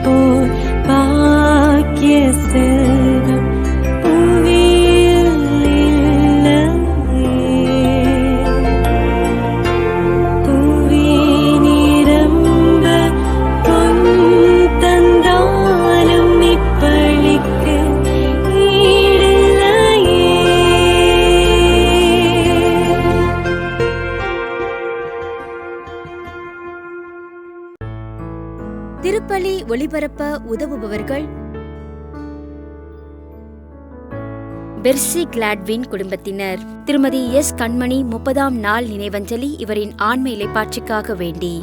போல் பாக்கிய செல்வம் புவியில் இல்லையே. புவி நிரம்ப பொன் தந்தாலும் இப்பளிக்கு ஈடில்லையே. திருப்பலி ஒளிபரப்ப உதவுபவர்கள் பெர்சி கிளாட்வின் குடும்பத்தினர். திருமதி எஸ் கண்மணி 30ஆம் நாள் நினைவஞ்சலி இவரின் ஆன்ம இளைப்பாற்றிக்காக வேண்டி.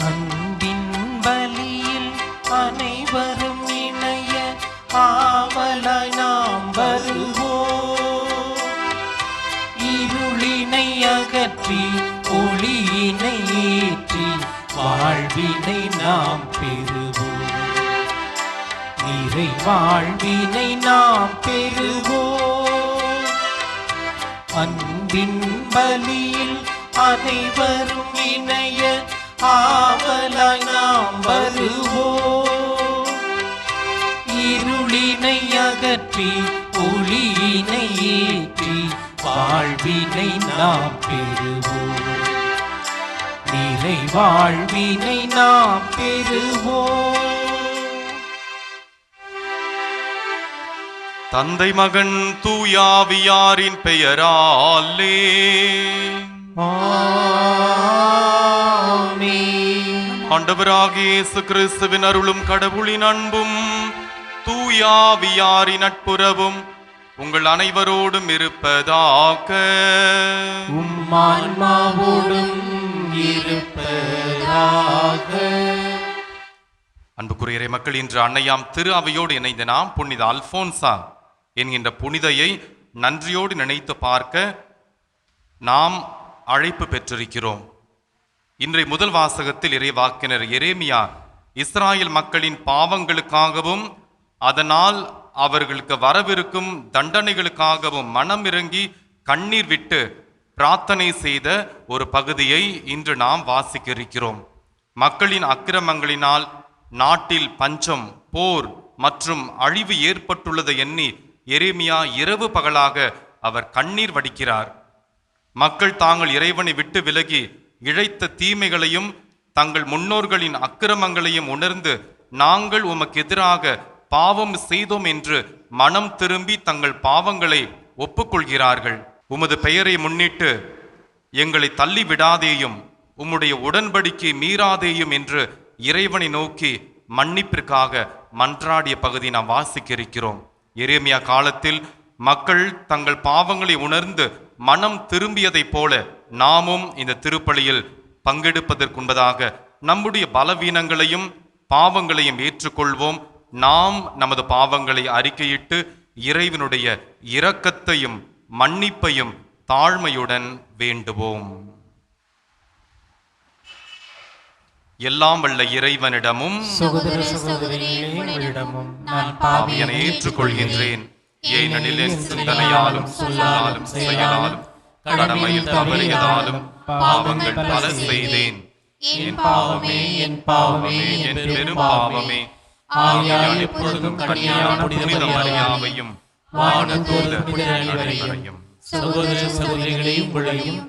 அன்பின் பலியில் அனைவரும் இணைய ஆவலாய் நாம் வருவோம். இருளினை அகற்றி ஒளியினை ஏற்றி வாழ்வினை நாம் பெறுவோம். நிறை வாழ்வினை நாம் பெறுவோம். அன்பின் பலியில் அனைவரும் இணைய ஆவலாய் நாம் வருவோம். இருளினை அகற்றி ஒளியினை ஏற்றி வாழ்வினை நாம் பெறுவோம். நிறை வாழ்வினை நாம் பெறுவோம். தந்தை மகன் தூயாவியாரின் பெயராலே ஆண்டவராகிய இயேசு கிறிஸ்துவின் அருளும் கடவுளின் அன்பும் தூயாவியாரின் நட்புறவும் உங்கள் அனைவரோடும் இருப்பதாக. உம்மான்மாவோடும் இருப்பதாக. அன்புக்குரிய மக்கள், இன்று அன்னையாம் திரு அவையோடு இணைந்த நாம் புனித அல்போன்சா என்கின்ற புனிதையை நன்றியோடு நினைத்து பார்க்க நாம் அழைப்பு பெற்றிருக்கிறோம். இன்றைய முதல் வாசகத்தில் இறைவாக்கினர் எரேமியா இஸ்ராயேல் மக்களின் பாவங்களுக்காகவும் அதனால் அவர்களுக்கு வரவிருக்கும் தண்டனைகளுக்காகவும் மனம் இறங்கி கண்ணீர் விட்டு பிரார்த்தனை செய்த ஒரு பகுதியை இன்று நாம் வாசிக்க இருக்கிறோம். மக்களின் அக்கிரமங்களினால் நாட்டில் பஞ்சம், போர் மற்றும் அழிவு ஏற்பட்டுள்ளதை எண்ணி எரேமியா இரவு பகலாக அவர் கண்ணீர் வடிக்கிறார். மக்கள் தாங்கள் இறைவனை விட்டு விலகி இழைத்த தீமைகளையும் தங்கள் முன்னோர்களின் அக்கிரமங்களையும் உணர்ந்து நாங்கள் உமக்கு எதிராக பாவம் செய்தோம் என்று மனம் திரும்பி தங்கள் பாவங்களை ஒப்புக்கொள்கிறார்கள். உமது பெயரை முன்னிட்டு எங்களை தள்ளி விடாதேயும், உம்முடைய உடன்படிக்கை மீறாதேயும் என்று இறைவனை நோக்கி மன்னிப்பிற்காக மன்றாடிய பகுதி நாம் வாசிக்க இருக்கிறோம். எரேமியா காலத்தில் மக்கள் தங்கள் பாவங்களை உணர்ந்து மனம் திரும்பியதைப் போல நாமும் இந்த திருப்பலியில் பங்கெடுப்பதற்குன்பதாக நம்முடைய பலவீனங்களையும் பாவங்களையும் ஏற்றுக்கொள்வோம். நாம் நமது பாவங்களை அறிக்கையிட்டு இறைவனுடைய இரக்கத்தையும் மன்னிப்பையும் தாழ்மையுடன் வேண்டுவோம். எல்லாம் வல்ல இறைவனிடமும் சகோதர சகோதரிகளிடமும் நான் பாவியனை ஏற்றுக்கொள்கின்றேன். ஏனெனில் என் சிந்தனையாலும் சொல்லாலும் செயலாலும் கடமையில் தவறியதாலும் பாவங்கள் பல செய்தேன். என் பாவமே, என் பாவமே, என் பெரும் பாவமே. ஆகையால் எப்பொழுதும் கன்னியான புனித மரியாவையும் வானதூதர் அனைவரையும் சகோதர சகோதரிகளை உங்களையும்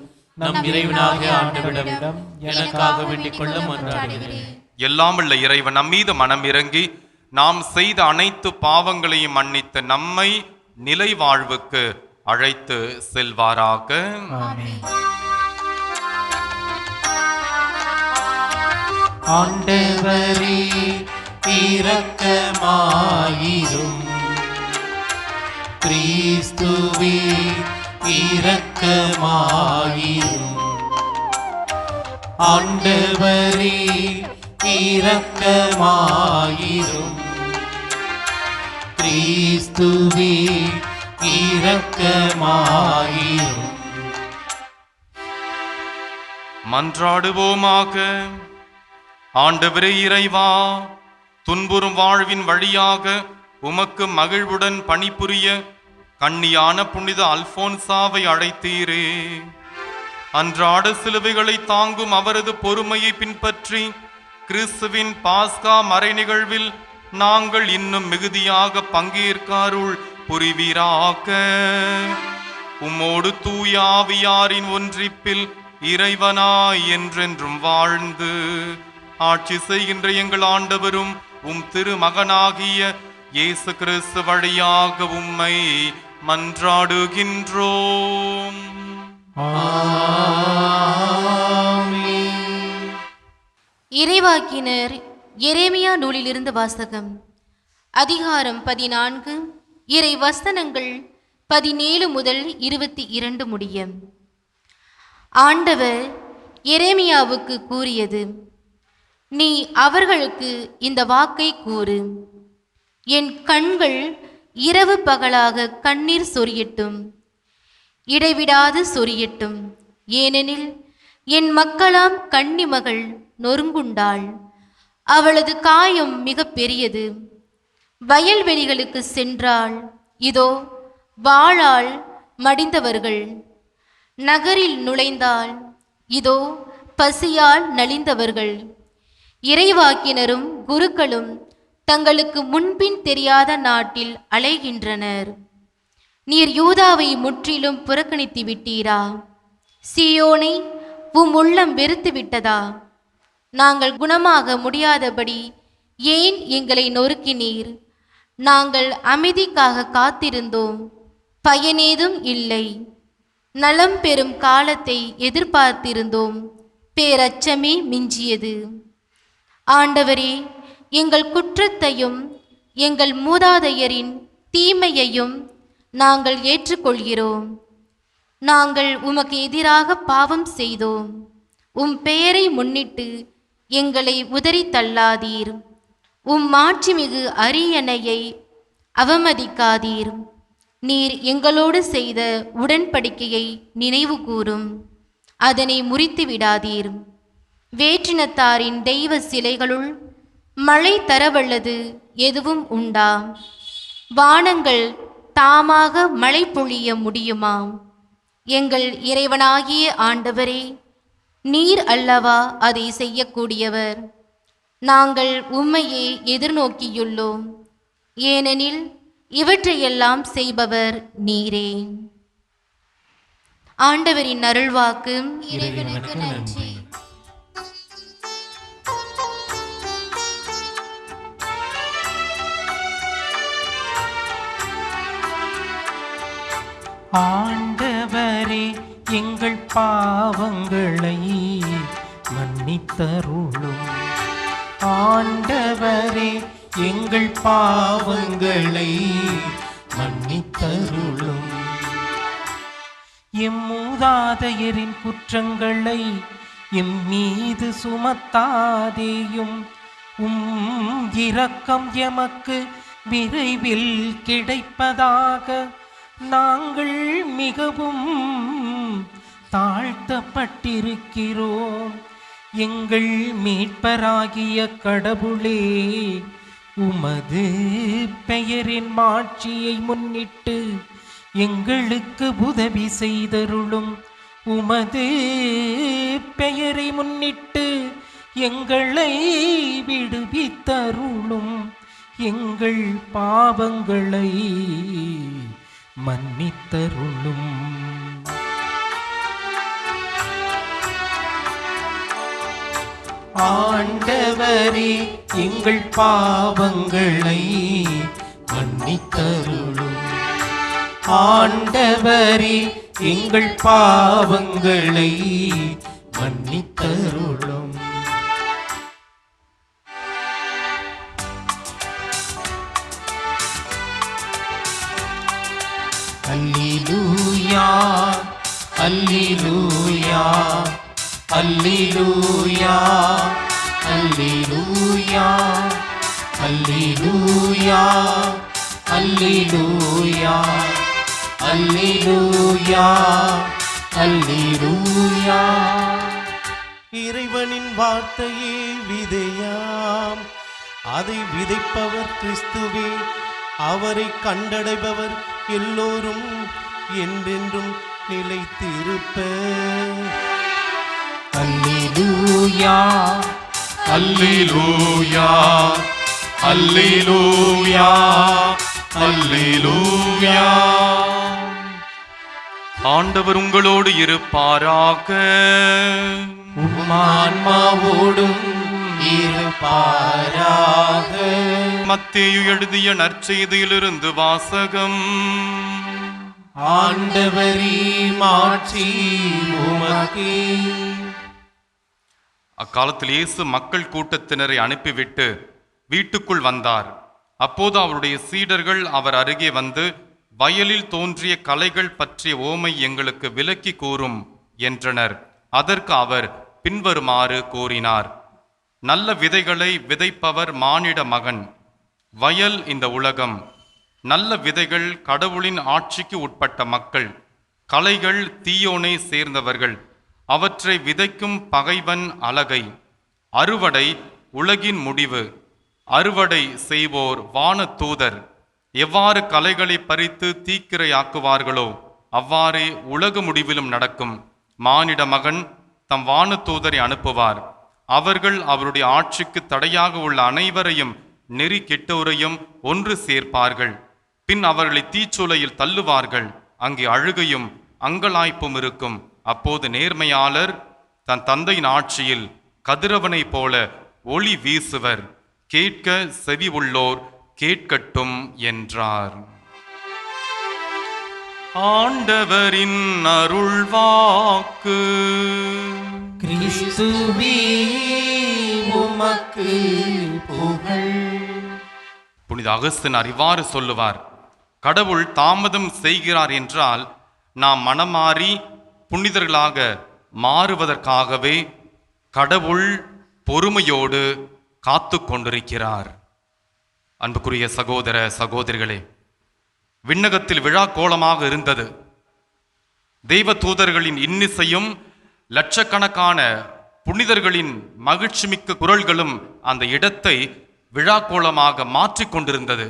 நம் இறைவனாகிய ஆண்டவரிடம் எனக்காக வேண்டிக் கொள்ள மன்றாடுகிறேன். எல்லாம் உள்ள இறைவன் நம் மீது மனம் இறங்கி நாம் செய்த அனைத்து பாவங்களையும் மன்னித்து நம்மை நிலை வாழ்வுக்கு அழைத்து செல்வாராக. ஆண்டவரே இரக்கமாயிரும். கிறிஸ்துவே இரக்கமாயிரும். ஆண்டவரே இரக்கமாயிரும். கிறிஸ்துவே இரக்கமாயிரும். மன்றாடுவோமாக. ஆண்டவரே இறைவா, துன்புறும் வாழ்வின் வழியாக உமக்கு மகிழ்வுடன் பணிபுரிய கன்னியான புனித அல்போன்சாவை அழைத்தீரே. அன்றாட சிலுவைகளை தாங்கும் அவரது பொறுமையை பின்பற்றி கிறிஸ்துவின் பாஸ்கா மறை நிகழ்வில் நாங்கள் இன்னும் மிகுதியாக பங்கேற்காருள் புரிவீராக. உம்மோடு தூய ஆவியாரின் ஒன்றிப்பில் இறைவனாய் என்றென்றும் வாழ்ந்து ஆட்சி செய்கின்ற எங்கள் ஆண்டவரும் உம் திருமகனாகிய இயேசு கிறிஸ்து வழியாக உம்மை மன்றாடுகின்றோம். இறைவாக்கினர் எரேமியா நூலிலிருந்து வாசகம். அதிகாரம் 14, இறை வசனங்கள் 17 முதல் 22 முடிய. ஆண்டவர் எரேமியாவுக்கு கூறியது: நீ அவர்களுக்கு இந்த வாக்கை கூறு. என் கண்கள் இரவு பகலாக கண்ணீர் சொரியட்டும், இடைவிடாது சொரியட்டும். ஏனெனில் என் மக்களாம் கன்னிமகள் நொறுங்குண்டாள், அவளது காயம் மிக பெரியது. வயல்வெளிகளுக்கு சென்றாள், இதோ வாளால் மடிந்தவர்கள். நகரில் நுழைந்தாள், இதோ பசியால் நலிந்தவர்கள். இறைவாக்கினரும் குருக்களும் தங்களுக்கு முன்பின் தெரியாத நாட்டில் அலைகின்றனர். நீர் யூதாவை முற்றிலும் புறக்கணித்து விட்டீரா? சீயோனை உம் உள்ளம் வெறுத்து விட்டதா? நாங்கள் குணமாக முடியாதபடி ஏன் எங்களை நொறுக்கினீர்? நாங்கள் அமைதிக்காக காத்திருந்தோம், பயனேதும் இல்லை. நலம் பெறும் காலத்தை எதிர்பார்த்திருந்தோம், பேரச்சமே மிஞ்சியது. ஆண்டவரே, எங்கள் குற்றத்தையும் எங்கள் மூதாதையரின் தீமையையும் நாங்கள் ஏற்றுக்கொள்கிறோம். நாங்கள் உமக்கு எதிராக பாவம் செய்தோம். உம் பெயரை முன்னிட்டு எங்களை உதறி தள்ளாதீர். உம் மாட்சிமிகு அரியணையை அவமதிக்காதீர். நீர் எங்களோடு செய்த உடன்படிக்கையை நினைவு கூரும், அதனை முறித்து விடாதீர். வேற்றினத்தாரின் தெய்வ சிலைகளுள் மழை தரவல்லது எதுவும் உண்டா? வானங்கள் தாமாக மழை பொழிய முடியுமா? எங்கள் இறைவனாகிய ஆண்டவரே, நீர் அல்லவா அதை செய்யக்கூடியவர். நாங்கள் உம்மையே எதிர்நோக்கியுள்ளோம், ஏனெனில் இவற்றையெல்லாம் செய்பவர் நீரே. ஆண்டவரின் அருள்வாக்கு. இறைவனுக்கு நன்றி. ஆண்டவரே, எங்கள் பாவங்களை மன்னித்தருளும். ஆண்டவரே, எங்கள் பாவங்களை மன்னித்தருளும். எம் மூதாதையரின் குற்றங்களை எம் மீது சுமத்தாதேயும். இரக்கம் எமக்கு விரைவில் கிடைப்பதாக. நாங்கள் மிகவும் தாழ்த்தப்பட்டிருக்கிறோம். எங்கள் மீட்பராகிய கடவுளே, உமது பெயரின் மாட்சியை முன்னிட்டு எங்களுக்கு உதவி செய்தருளும். உமது பெயரை முன்னிட்டு எங்களை விடுவித்தருளும். எங்கள் பாவங்களை மன்னித்தருளும். ஆண்டவரே, எங்கள் பாவங்களை மன்னித்தருளும். ஆண்டவரே, எங்கள் பாவங்களை மன்னித்தருளும். அல்லேலூயா, அல்லேலூயா, அல்லேலூயா, அல்லேலூயா, அல்லேலூயா, அல்லேலூயா, அல்லேலூயா, அல்லேலூயா. வார்த்தையே விதையாம், அதை விதைப்பவர் கிறிஸ்துவே. அவரை கண்டடைபவர் எல்லோரும் என்றென்றும் நிலைத்திருப்பர். அல்லேலூயா, அல்லேலூயா, அல்லேலூயா, அல்லேலூயா. ஆண்டவர் உங்களோடு இருப்பாராக. ஆன்மாவோடும் இருப்பாராக. மத்தேயு எழுதிய நற்செய்தியிலிருந்து வாசகம். ஆண்டவரே, மாட்சி உமக்கே. அக்காலத்தில் இயேசு மக்கள் கூட்டத்தினரை அனுப்பிவிட்டு வீட்டுக்குள் வந்தார். அப்போது அவருடைய சீடர்கள் அவர் அருகே வந்து, வயலில் தோன்றிய களைகள் பற்றிய ஓமை எங்களுக்கு விளக்கி கூறும் என்றனர். அதற்கு அவர் பின்வருமாறு கூறினார்: நல்ல விதைகளை விதைப்பவர் மானிட மகன். வயல் இந்த உலகம். நல்ல விதைகள் கடவுளின் ஆட்சிக்கு உட்பட்ட மக்கள். களைகள் தீயோனை சேர்ந்தவர்கள். அவற்றை விதைக்கும் பகைவன் அலகை. அறுவடை உலகின் முடிவு. அறுவடை செய்வோர் வான தூதர். எவ்வாறு களைகளை பறித்து தீக்கிரையாக்குவார்களோ அவ்வாறே உலக முடிவிலும் நடக்கும். மானிட மகன் தம் வான தூதரை அனுப்புவார். அவர்கள் அவருடைய ஆட்சிக்கு தடையாக உள்ள அனைவரையும் நெறி கெட்டோரையும் ஒன்று சேர்ப்பார்கள். பின் அவர்களை தீச்சூளையில் தள்ளுவார்கள். அங்கே அழுகையும் அங்கலாய்ப்பும் இருக்கும். அப்போது நேர்மையாளர் தன் தந்தையின் ஆட்சியில் கதிரவனை போல ஒளி வீசுவர். கேட்க செவி உள்ளோர் கேட்கட்டும் என்றார். ஆண்டவரின் அருள்வாக்கு. கிறிஸ்துவே, உமக்கு புகழ். புனித அகஸ்தினார் இவ்வாறு சொல்லுவார்: கடவுள் தாமதம் செய்கிறார் என்றால் நாம் மனமாறி புனிதர்களாக மாறுவதற்காகவே கடவுள் பொறுமையோடு காத்து கொண்டிருக்கிறார். அன்புக்குரிய சகோதர சகோதரிகளே, விண்ணகத்தில் விழா கோலமாக இருந்தது. தெய்வ தூதர்களின் இன்னிசையும் லட்சக்கணக்கான புனிதர்களின் மகிழ்ச்சிமிக்க குரல்களும் அந்த இடத்தை விழா கோலமாக மாற்றிக்கொண்டிருந்தது.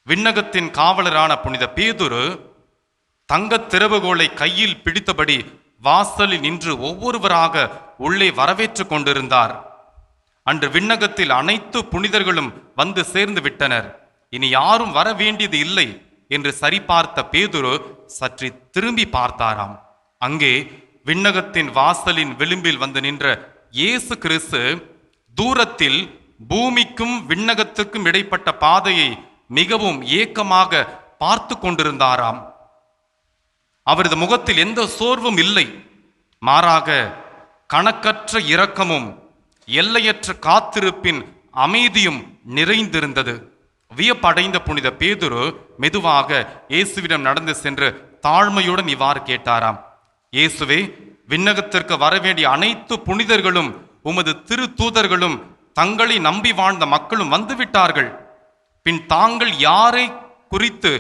விண்ணகத்தின் காவலரான புனித பேதுரு தங்கத் திறவுகோலை கையில் பிடித்தபடி வாசலில் நின்று ஒவ்வொருவராக உள்ளே வரவேற்று கொண்டிருந்தார். அன்று விண்ணகத்தில் அனைத்து புனிதர்களும் வந்து சேர்ந்து விட்டனர். இனி யாரும் வர வேண்டியது இல்லை என்று சரிபார்த்த பேதுரு சற்று திரும்பி பார்த்தாராம். அங்கே விண்ணகத்தின் வாசலின் விளிம்பில் வந்து நின்ற இயேசு கிறிஸ்து தூரத்தில் பூமிக்கும் விண்ணகத்துக்கும் இடைப்பட்ட பாதையை மிகவும் ஏக்கமாக பார்த்து கொண்டிருந்தாராம். அவரது முகத்தில் எந்த சோர்வும் இல்லை. மாறாக கணக்கற்ற இரக்கமும் எல்லையற்ற காத்திருப்பின் அமைதியும் நிறைந்திருந்தது. வியப்படைந்த புனித பேதுரு மெதுவாக இயேசுவிடம் நடந்து சென்று தாழ்மையுடன் இவ்வாறு கேட்டாராம்: இயேசுவே, விண்ணகத்திற்கு வரவேண்டிய அனைத்து புனிதர்களும் உமது திரு தூதர்களும் தங்களை நம்பி வாழ்ந்த மக்களும் வந்துவிட்டார்கள். பின் தாங்கள் யாரை குறித்து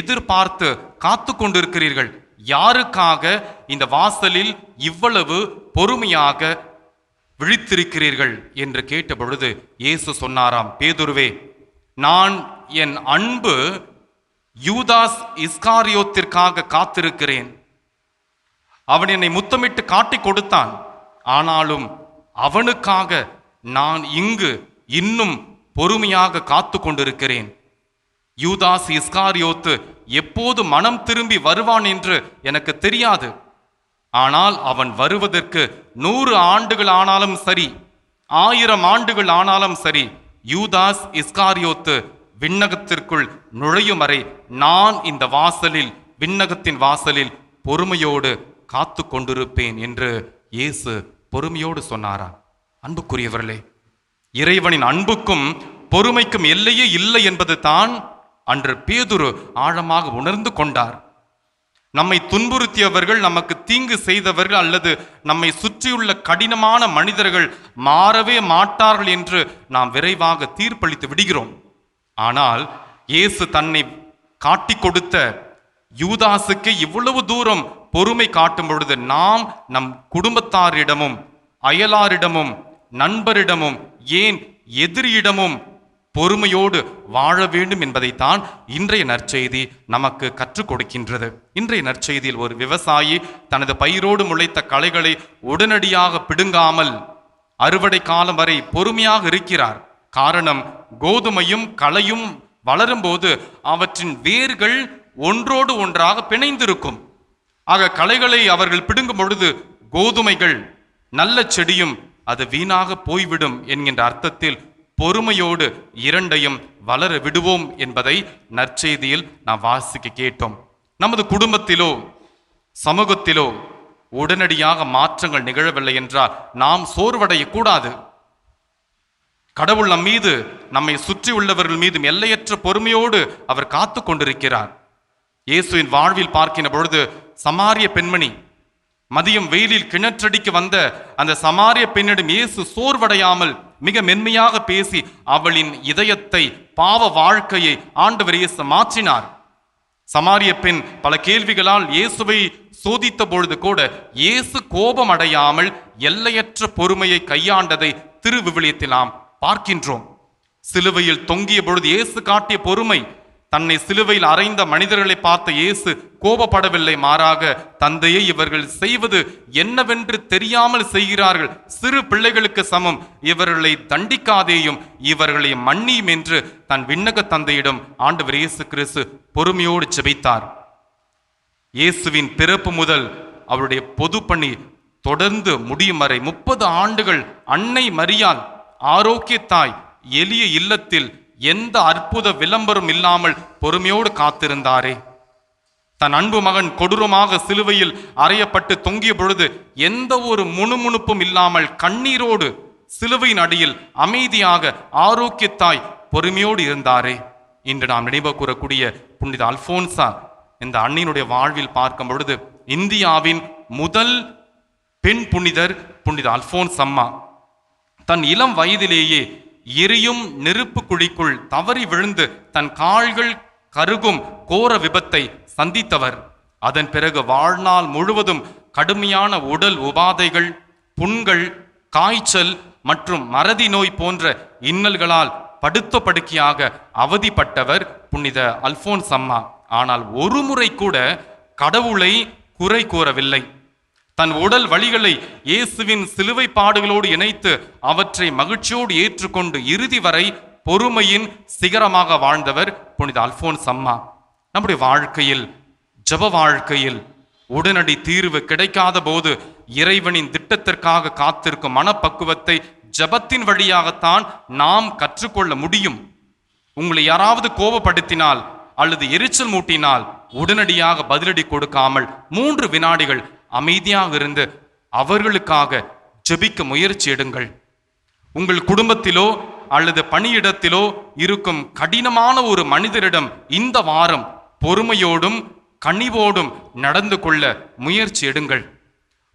எதிர்பார்த்து காத்து கொண்டிருக்கிறீர்கள்? யாருக்காக இந்த வாசலில் இவ்வளவு பொறுமையாக விழித்திருக்கிறீர்கள் என்று கேட்டபொழுது இயேசு சொன்னாராம்: பேதுருவே, நான் என் அன்பு யூதாஸ் இஸ்காரியோத்திற்காக காத்திருக்கிறேன். அவன் என்னை முத்தமிட்டு காட்டிக் கொடுத்தான். ஆனாலும் அவனுக்காக நான் இங்கு இன்னும் பொறுமையாக காத்து கொண்டிருக்கிறேன். யூதாஸ் இஸ்காரியோத்து எப்போது மனம் திரும்பி வருவான் என்று எனக்கு தெரியாது. ஆனால் அவன் வருவதற்கு 100 ஆண்டுகள் ஆனாலும் சரி, 1000 ஆண்டுகள் ஆனாலும் சரி, யூதாஸ் இஸ்காரியோத்து விண்ணகத்திற்குள் நுழையும் வரை நான் இந்த வாசலில், விண்ணகத்தின் வாசலில் பொறுமையோடு காத்து கொண்டிருப்பேன் என்று இயேசு பொறுமையோடு சொன்னாரா? அன்புக்குரியவர்களே, இறைவனின் அன்புக்கும் பொறுமைக்கும் எல்லையே இல்லை என்பது தான் அன்று பேதுரு ஆழமாக உணர்ந்து கொண்டார். நம்மை துன்புறுத்தியவர்கள், நமக்கு தீங்கு செய்தவர்கள் அல்லது நம்மை சுற்றியுள்ள கடினமான மனிதர்கள் மாறவே மாட்டார்கள் என்று நாம் விரைவாக தீர்ப்பளித்து விடுகிறோம். ஆனால் இயேசு தன்னை காட்டிக் கொடுத்த யூதாசுக்கு இவ்வளவு தூரம் பொறுமை காட்டும் பொழுது நாம் நம் குடும்பத்தாரிடமும் அயலாரிடமும் நண்பரிடமும் ஏன் எதிரியிடமும் பொறுமையோடு வாழ வேண்டும் என்பதைத்தான் இன்றைய நற்செய்தி நமக்கு கற்றுக் கொடுக்கின்றது. இன்றைய நற்செய்தியில் ஒரு விவசாயி தனது பயிரோடு முளைத்த களைகளை உடனடியாக பிடுங்காமல் அறுவடை காலம் வரை பொறுமையாக இருக்கிறார். காரணம், கோதுமையும் களையும் வளரும்போது அவற்றின் வேர்கள் ஒன்றோடு ஒன்றாக பிணைந்திருக்கும். ஆக களைகளை அவர்கள் பிடுங்கும் பொழுது கோதுமைகள் நல்ல செடியும் அது வீணாக போய்விடும் என்கின்ற அர்த்தத்தில் பொறுமையோடு இரண்டையும் வளர விடுவோம் என்பதை நற்செய்தியில் நாம் வாசிக்க கேட்டோம். நமது குடும்பத்திலோ சமூகத்திலோ உடனடியாக மாற்றங்கள் நிகழவில்லை என்றால் நாம் சோர்வடையக்கூடாது. கடவுள் நம் மீது, நம்மை சுற்றி உள்ளவர்கள் மீதும் எல்லையற்ற பொறுமையோடு அவர் காத்து கொண்டிருக்கிறார். இயேசுவின் வாழ்வில் பார்க்கின்ற பொழுது சமாரிய பெண்மணி, மதியம் வெயிலில் கிணற்றடிக்கு வந்த அந்த சமாரிய பெண்ணிடம் இயேசு சோர்வடையாமல் மிக மென்மையாக பேசி அவளின் இதயத்தை, பாவ வாழ்க்கையை ஆண்டவர் இயேசு மாற்றினார். சமாரிய பெண் பல கேள்விகளால் இயேசுவை சோதித்த பொழுது கூட இயேசு கோபம் அடையாமல் எல்லையற்ற பொறுமையை கையாண்டதை திருவிவிலியத்தில் நாம் பார்க்கின்றோம். சிலுவையில் தொங்கிய பொழுது இயேசு காட்டிய பொறுமை, தன்னை சிலுவையில் அறைந்த மனிதர்களை பார்த்த இயேசு கோபப்படவில்லை. மாறாக, தந்தையை இவர்கள் செய்வது என்னவென்று தெரியாமல் செய்கிறார்கள், சிறு பிள்ளைகளுக்கு சமம், இவர்களை தண்டிக்காதேயும் இவர்களை மன்னியும் என்று தன் விண்ணக தந்தையிடம் ஆண்டவர் இயேசு கிறிஸ்து பொறுமையோடு ஜெபித்தார். இயேசுவின் பிறப்பு முதல் அவருடைய பொது பணி தொடர்ந்து முடியும் வரை 30 ஆண்டுகள் அன்னை மரியாள் ஆரோக்கிய தாய் எளிய இல்லத்தில் எந்த அற்புத விளம்பரம் இல்லாமல் பொறுமையோடு காத்திருந்தாரே. தன் அன்பு மகன் கொடூரமாக சிலுவையில் அறையப்பட்டு தொங்கிய பொழுது எந்த ஒரு முணுமுணுப்பும் இல்லாமல் கண்ணீரோடு சிலுவையின் அடியில் அமைதியாக ஆரோக்கியத்தாய் பொறுமையோடு இருந்தாரே. இன்று நாம் நினைவு கூறக்கூடிய புனித அல்போன்சா, இந்த அன்னையினுடைய வாழ்வில் பார்க்கும் பொழுது இந்தியாவின் முதல் பெண் புனிதர் புனித அல்போன்ஸ் அம்மா. தன் இளம் வயதிலேயே எரியும் நெருப்பு குழிக்குள் தவறி விழுந்து தன் கால்கள் கருகும் கோர விபத்தை சந்தித்தவர். அதன் பிறகு வாழ்நாள் முழுவதும் கடுமையான உடல் உபாதைகள், புண்கள், காய்ச்சல் மற்றும் மறதி நோய் போன்ற இன்னல்களால் படுத்த படுக்கையாக அவதிப்பட்டவர் புனித அல்போன்ஸ் அம்மா. ஆனால் ஒரு முறை கூட கடவுளை குறை கூறவில்லை. தன் உடல் வலிகளை இயேசுவின் சிலுவை பாடுகளோடு இணைத்து அவற்றை மகிழ்ச்சியோடு ஏற்றுக்கொண்டு இறுதி வரை பொறுமையின் சிகரமாக வாழ்ந்தவர் புனித அல்போன்ஸ் அம்மா. நம்முடைய வாழ்க்கையில், ஜெப வாழ்க்கையில் உடனடி தீர்வு கிடைக்காத போது இறைவனின் திட்டத்திற்காக காத்திருக்கும் மனப்பக்குவத்தை ஜெபத்தின் வழியாகத்தான் நாம் கற்றுக்கொள்ள முடியும். உங்களை யாராவது கோபப்படுத்தினால் அல்லது எரிச்சல் மூட்டினால் உடனடியாக பதிலடி கொடுக்காமல் 3 வினாடிகள் அமைதியாக இருந்து அவர்களுக்காக ஜெபிக்க முயற்சி எடுங்கள். உங்கள் குடும்பத்திலோ அல்லது பணியிடத்திலோ இருக்கும் கடினமான ஒரு மனிதரிடம் இந்த வாரம் பொறுமையோடும் கனிவோடும் நடந்து கொள்ள முயற்சி எடுங்கள்.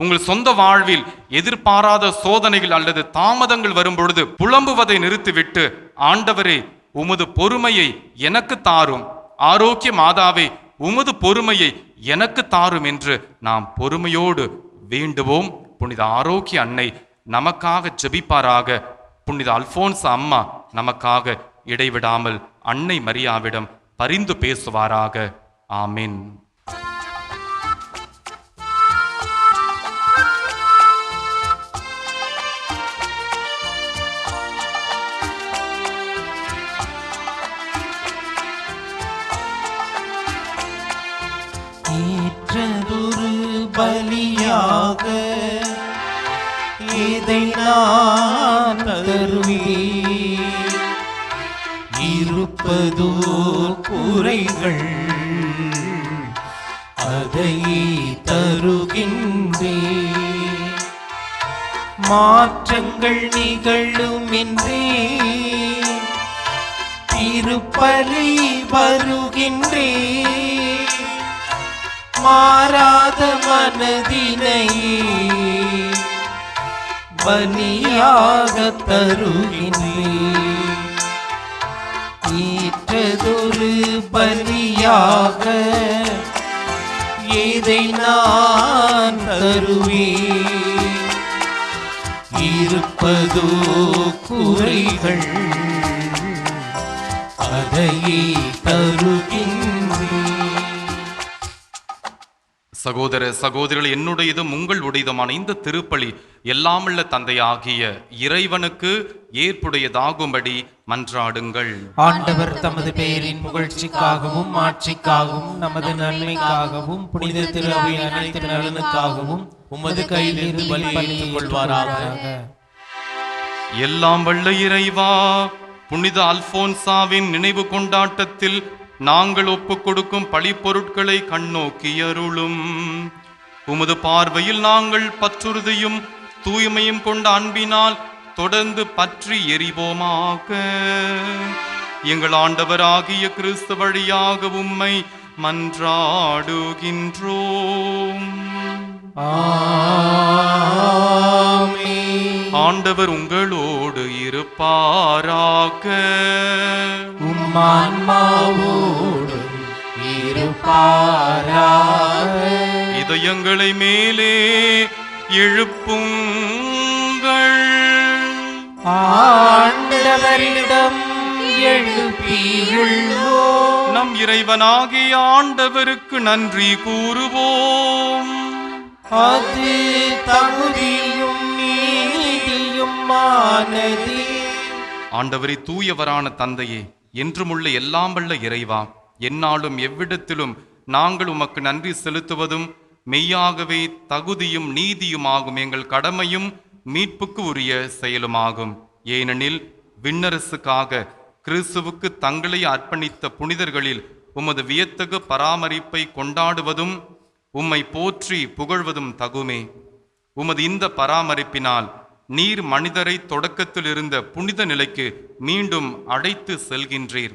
உங்கள் சொந்த வாழ்வில் எதிர்பாராத சோதனைகள் அல்லது தாமதங்கள் வரும் பொழுது புலம்புவதை நிறுத்திவிட்டு, ஆண்டவரே உமது பொறுமையை எனக்கு தாரும், ஆரோக்கிய மாதாவே உமது பொறுமையை எனக்கு தாரும் என்று நாம் பொறுமையோடு வேண்டுவோம். புனித ஆரோக்கிய அன்னை நமக்காக ஜெபிப்பாராக. புனித அல்போன்ஸ் அம்மா நமக்காக இடைவிடாமல் அன்னை மரியாவிடம் பரிந்து பேசுவாராக. ஆமென். ஏற்றதொரு பலியாக இதை நான் தருவேன், இருப்பதோ குறைகள் அதை தருகின்றேன், மாற்றங்கள் நிகழும் என்றே திருப்பலி வருகின்றேன், மாறாத மனதினையே பலியாக தருகின்றேன், ஏற்றதொரு பலியாக இதை நான் தருவேன், இருப்பதோ குறைகள் அதையே தருகின்றேன். சகோதர சகோதரிகள், என்னுடையதும் உங்கள் உடையதுமான இந்த திருப்பலி எல்லாமுள்ள தந்தையாகிய இறைவனுக்கு ஏற்புடையதாகும்படி மன்றாடுங்கள். ஆண்டவர் தமது பெயரின் புகழ்ச்சிக்காகவும் ஆட்சிக்காகவும் நமது நன்மைக்காகவும் புனித திரு அவையின் அனைத்து நலனுக்காகவும் உமது கையிலிருந்து பலிபளித்துக் கொள்வாராக. எல்லாம் வல்ல இறைவா, புனித அல்போன்சாவின் நினைவு கொண்டாட்டத்தில் நாங்கள் ஒப்புக் கொடுக்கும் பழிப்பொருட்களை கண்ணோக்கி அருளும். உமது பார்வையில் நாங்கள் பற்றுறுதியும் தூய்மையும் கொண்ட அன்பினால் தொடர்ந்து பற்றி எரிவோமாக. எங்கள் ஆண்டவராகிய கிறிஸ்து வழியாக உம்மை மன்றாடுகின்றோம். ஆண்டவர் உங்களோடு இருப்பாராக. உம்மான்மாவோடு இருப்பாராக. இதயங்களை மேலே எழுப்புங்கள். ஆண்டவரிடம் எழுப்பியுள்ளோம். நம் இறைவனாகிய ஆண்டவருக்கு நன்றி கூறுவோம். அது தகுதியும் நீதியுமானது. ஆண்டவரே, தூயவரான தந்தையே, என்றுமுள்ள எல்லாம் வல்ல இறைவா, எந்நாளும் எவ்விடத்திலும் நாங்கள் உமக்கு நன்றி செலுத்துவதும் மெய்யாகவே தகுதியும் நீதியுமாகும் எங்கள் கடமையும் மீட்புக்கு உரிய செயலுமாகும். ஏனெனில் விண்ணரசுக்காக கிறிஸ்துவுக்கு தங்களை அர்ப்பணித்த புனிதர்களில் உமது வியத்தகு பராமரிப்பை கொண்டாடுவதும் உம்மை போற்றி புகழ்வதும் தகுமே. உமது இந்த பராமரிப்பினால் நீர் மனிதரை தொடக்கத்தில் இருந்த புனித நிலைக்கு மீண்டும் அழைத்து செல்கின்றீர்.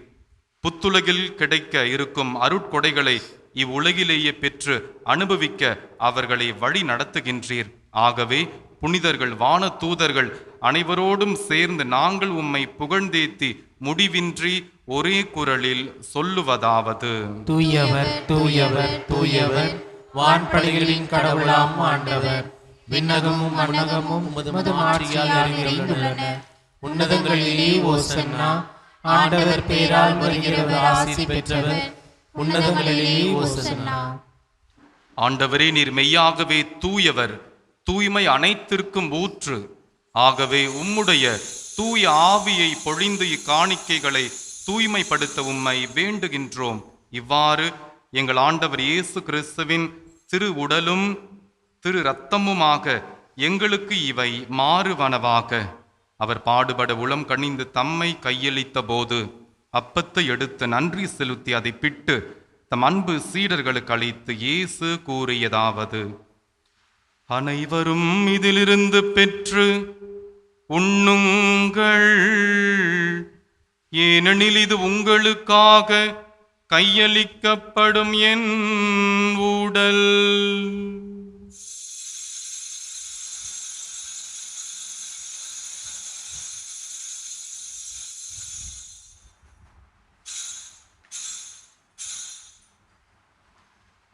புத்துலகில் கிடைக்க இருக்கும் அருட்கொடைகளை இவ்வுலகிலேயே பெற்று அனுபவிக்க அவர்களை வழி நடத்துகின்றீர். ஆகவே புனிதர்கள், வான தூதர்கள் அனைவரோடும் சேர்ந்து நாங்கள் உம்மை புகழ்ந்தேத்தி முடிவின்றி ஒரே குரலில் சொல்லுவதாவது: தூயவர் தூயவர் தூயவர், வான்படைகளின் கடவுளாம் ஆண்டவர். விண்ணகமும் மண்ணகமும் உமது மாட்சியால் நிறைந்துள்ளன. உன்னதங்களிலே ஓசன்னா. ஆண்டவர் பேரால் வருகிறவர் ஆசி பெற்றவர். உன்னதங்களிலே ஓசன்னா. ஆண்டவரே, நீர் மெய்யாகவே தூயவர், தூய்மை அனைத்திற்கும் ஊற்று. ஆகவே உம்முடைய தூய ஆவியை பொழிந்து இக்காணிக்கைகளை தூய்மைப்படுத்த உம்மை வேண்டுகின்றோம். இவ்வாறு எங்கள் ஆண்டவர் இயேசு கிறிஸ்துவின் திரு உடலும் திரு இரத்தமுமாக எங்களுக்கு இவை மாறுவனவாக. அவர் பாடுபட உளம் கனிந்து தம்மை கையளித்த போது அப்பத்தை எடுத்து நன்றி செலுத்தி அதை பிட்டு தம் அன்பு சீடர்களுக்கு அளித்து இயேசு கூறியதாவது: அனைவரும் இதிலிருந்து பெற்று உண்ணுங்கள், ஏனெனில் இது உங்களுக்காக கையளிக்கப்படும் என் உடல்.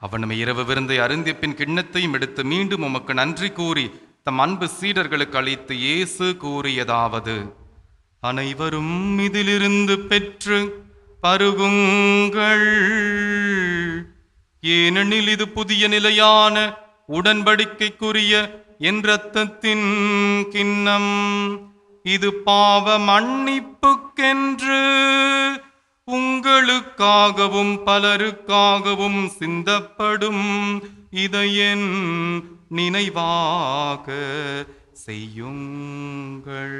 அவனும் இரவு விருந்தை அருந்திய பின் கிண்ணத்தையும் எடுத்து மீண்டும் உமக்கு நன்றி கூறி தம் அன்பு சீடர்களுக்கு அளித்து இயேசு கூறியதாவது: அனைவரும் இதிலிருந்து பெற்று பருகுங்கள், ஏனெனில் இது புதிய நிலையான உடன்படிக்கைக்குரிய என் இரத்தத்தின் கிண்ணம். இது பாவ மன்னிப்புக்கென்று உங்களுக்காகவும் பலருக்காகவும் சிந்தப்படும். இதை என் நினைவாக செய்யுங்கள்.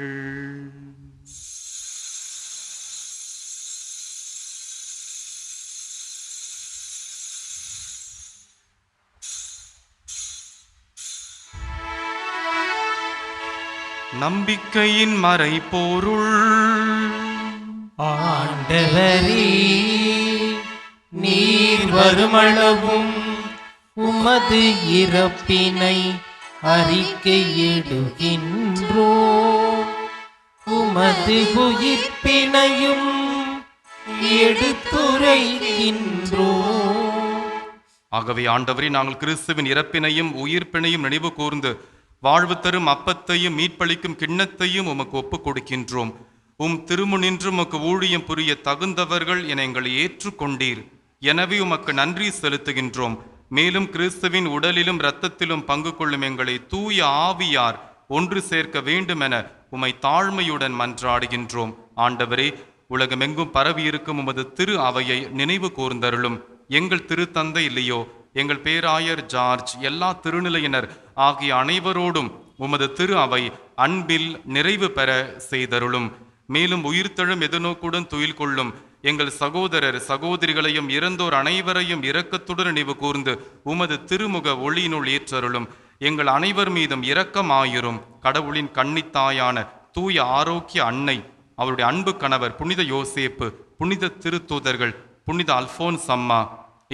நம்பிக்கையின் மறைபொருள். ஆண்டவரே, நீர் வருமளவும் உமது இறப்பினை அறிக்கையிடுகின்றோம், உமது உயிர்ப்பினையும் எடுத்துரைக்கின்றோம். ஆகவே ஆண்டவரே, நாங்கள் கிறிஸ்துவின் இறப்பினையும் உயிர்ப்பினையும் நினைவு கூர்ந்து வாழ்வு தரும் அப்பத்தையும் மீட்பளிக்கும் கிண்ணத்தையும் உமக்கு ஒப்புக் கொடுக்கின்றோம். உம் திருமுனின்று உமக்கு ஊழியம் புரிய தகுந்தவர்கள் என எங்களை ஏற்றுக்கொண்டீர். எனவே உமக்கு நன்றி செலுத்துகின்றோம். மேலும் கிறிஸ்துவின் உடலிலும் இரத்தத்திலும் பங்கு கொள்ளும் எங்களை தூய ஆவியார் ஒன்று சேர்க்க வேண்டுமென உம்மை தாழ்மையுடன் மன்றாடுகின்றோம். ஆண்டவரே, உலகமெங்கும் பரவி இருக்கும் உமது திரு அவையை நினைவு கூர்ந்தருளும். எங்கள் திருத்தந்தை இல்லையோ, எங்கள் பேராயர் ஜார்ஜ், எல்லா திருநிலையினர் ஆகிய அனைவரோடும் உமது திரு அவை அன்பில் நிறைவு பெற செய்தருளும். மேலும் உயிர்த்தெழும் எதிர்நோக்குடன் துயில் கொள்ளும் எங்கள் சகோதரர் சகோதரிகளையும் இறந்தோர் அனைவரையும் இரக்கத்துடன் நினைவு கூர்ந்து உமது திருமுக ஒளியினுள் ஏற்றருளும். எங்கள் அனைவர் மீதும் இரக்கமாயிரும். கடவுளின் கன்னித்தாயான தூய ஆரோக்கிய அன்னை, அவருடைய அன்பு கணவர் புனித யோசேப்பு, புனித திருத்தூதர்கள், புனித அல்போன்ஸ் அம்மா,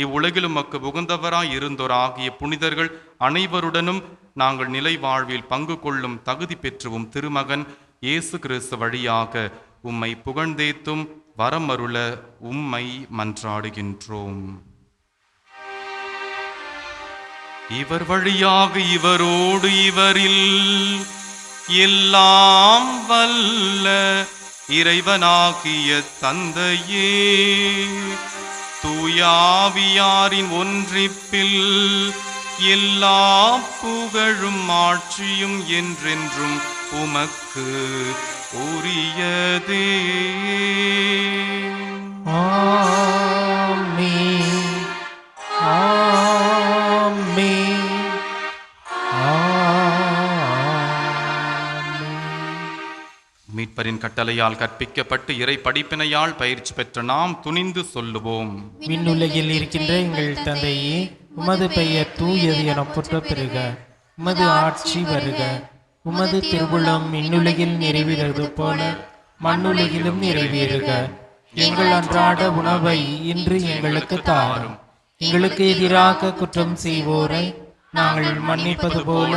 இவ்வுலகிலும் உமக்கு உகந்தவராய் இருந்தோர் ஆகிய புனிதர்கள் அனைவருடனும் நாங்கள் நிலை வாழ்வில் பங்கு கொள்ளும் தகுதி பெற்றுவும் திருமகன் இயேசு கிறிஸ்து வழியாக உம்மை புகழ்ந்தேத்தும் வரமருள உம்மை மன்றாடுகின்றோம். இவர் வழியாக இவரோடு இவரில் எல்லாம் வல்ல இறைவனாகிய தந்தையே, தூயாவியாரின் ஒன்றிப்பில் எல்லா புகழும் ஆட்சியும் என்றென்றும் உமக்கு உரியதே. ஆமென். ஆமென். மீட்பரின் கட்டளையால் கற்பிக்கப்பட்டு இறை படிப்பினையால் பயிற்சி பெற்ற நாம் துணிந்து சொல்லுவோம். விண்ணுலகில் இருக்கின்ற எங்கள் தந்தையே, உமது பெயர் தூயது என போற்றப் பெறுக. உமது ஆட்சி வருக. உமது திருவுளம் விண்ணுலகில் நிறைவேறுவது போல மண்ணுலகிலும் நிறைவேறுக. எங்கள் அன்றாட உணவை இன்று எங்களுக்கு தாரும். எங்களுக்கு எதிராக குற்றம் செய்வோரை நாங்கள் மன்னிப்பது போல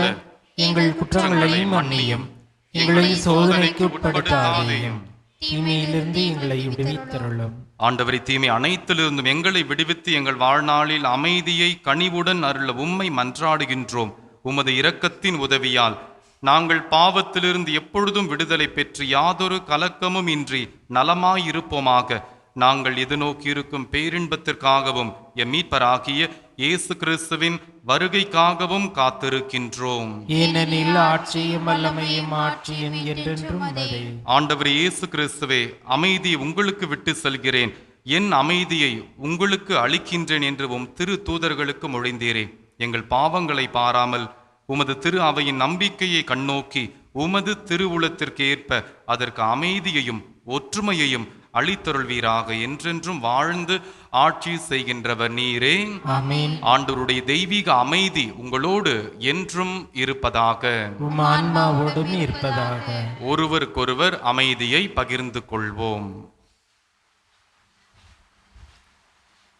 எங்கள் குற்றங்களையும் மன்னியும். எங்களை சோதனைக்கு உட்படுத்தாதேயும், தீமையிலிருந்து எங்களை விடுவித்தருளும். ஆண்டவரை, தீமை அனைத்திலிருந்தும் எங்களை விடுவித்து எங்கள் வாழ்நாளில் அமைதியை கனிவுடன் அருள உம்மை மன்றாடுகின்றோம். உமது இரக்கத்தின் உதவியால் நாங்கள் பாவத்திலிருந்து எப்பொழுதும் விடுதலை பெற்று யாதொரு கலக்கமும் இன்றி நலமாயிருப்போமாக. நாங்கள் எதிர்நோக்கியிருக்கும் பேரின்பத்திற்காகவும் எம் மீட்பராகிய இயேசு கிறிஸ்துவின் வருகைக்காகவும் காத்திருக்கின்றோம். ஏனெனில் ஆட்சியும் வல்லமையும் ஆட்சியும் என்றென்றும் உள்ளதே. ஆண்டவர் இயேசு கிறிஸ்துவே, அமைதியை உங்களுக்கு விட்டு செல்கிறேன், என் அமைதியை உங்களுக்கு அளிக்கின்றேன் என்று உம் திரு தூதர்களுக்கு மொழிந்தீரே. எங்கள் பாவங்களை பாராமல் உமது திரு அவையின் நம்பிக்கையை கண்ணோக்கி உமது திருவுளத்திற்கு ஏற்ப அதற்கு அமைதியையும் ஒற்றுமையையும் அளித்தருள்வீராக. என்றென்றும் வாழ்ந்து ஆட்சி செய்கின்றவர் நீரே. ஆமென். ஆண்டவருடைய தெய்வீக அமைதி உங்களோடு என்றும் இருப்பதாக. உம் ஆன்மாவோடும் இருப்பதாக. ஒருவருக்கொருவர் அமைதியை பகிர்ந்து கொள்வோம்.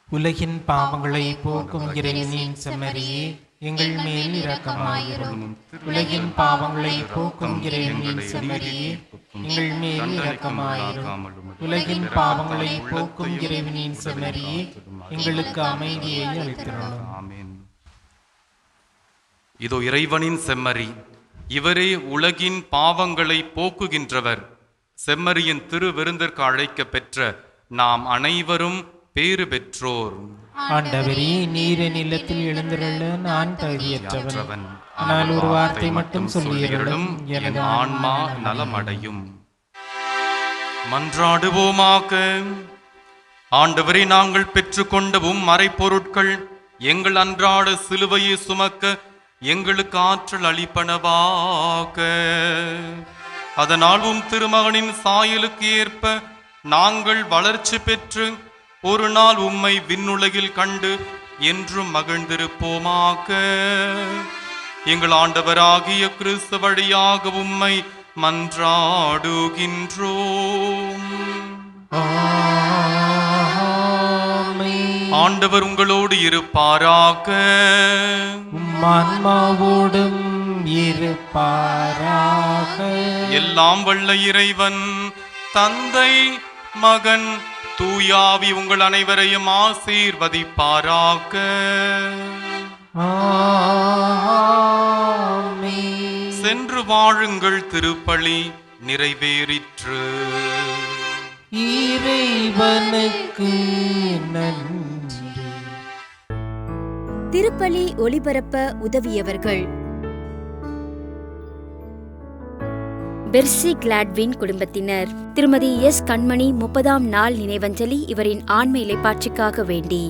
உலகின் பாவங்களை போக்கும் இறைவனின் செம்மறியே, எங்கள் மேல் இரக்கமாயிரும். உலகின் பாவங்களை போக்கும் இறைவனின் செம்மறியே, எங்கள் மேல் இரக்கமாயிரும். உலகின் பாவங்களை போக்கும் இறைவனின் செம்மறியே, எங்களுக்கு அமைதியை அளித்தருளும். ஆமென். இதோ இறைவனின் செம்மறி, இவரே உலகின் பாவங்களை போக்குகின்றவர். செம்மறியின் திரு விருந்திற்கு அழைக்க பெற்ற நாம் அனைவரும் பேறு பெற்றோர். ஆண்டவரே, நீர் என் இல்லத்தில் எழுந்திருள்ள நான் தகுதியற்றவன். ஆனால் ஒரு வார்த்தை மட்டும் சொல்லியருளும், என் ஆன்மா நலமடையும். மன்றாடுவோமாக. ஆண்டவரை, நாங்கள் பெற்றுக்கொண்ட உம் மறைப்பொருட்கள் எங்கள் அன்றாட சிலுவையை சுமக்க எங்களுக்கு ஆற்றல் அளிப்பனவாக. அதனால் உம் திருமகனின் சாயலுக்கு ஏற்ப நாங்கள் வளர்ச்சி பெற்று ஒரு நாள் உம்மை விண்ணுலகில் கண்டு என்றும் மகிழ்ந்திருப்போமாக. எங்கள் ஆண்டவராகிய கிறிஸ்து வழியாக உம்மை மன்றாடுகின்றோம். ஆண்டவர் உங்களோடு இருப்பாராக. உம் ஆன்மாவோடும் இருப்பாராக. எல்லாம் வல்ல இறைவன் தந்தை, மகன், தூயாவி உங்கள் அனைவரையும் ஆசீர்வதிப்பாராக. ஆமென். வாழுங்கள் திருப்பலி நிறைவேறிற்று. இறைவனுக்கு நன்றி. திருப்பலி ஒளிபரப்ப உதவியவர்கள்: பெர்சி கிளாட்வின் குடும்பத்தினர். திருமதி எஸ் கண்மணி 30ஆம் நாள் நினைவஞ்சலி இவரின் ஆன்ம இலைப்பாற்றிக்காக வேண்டி.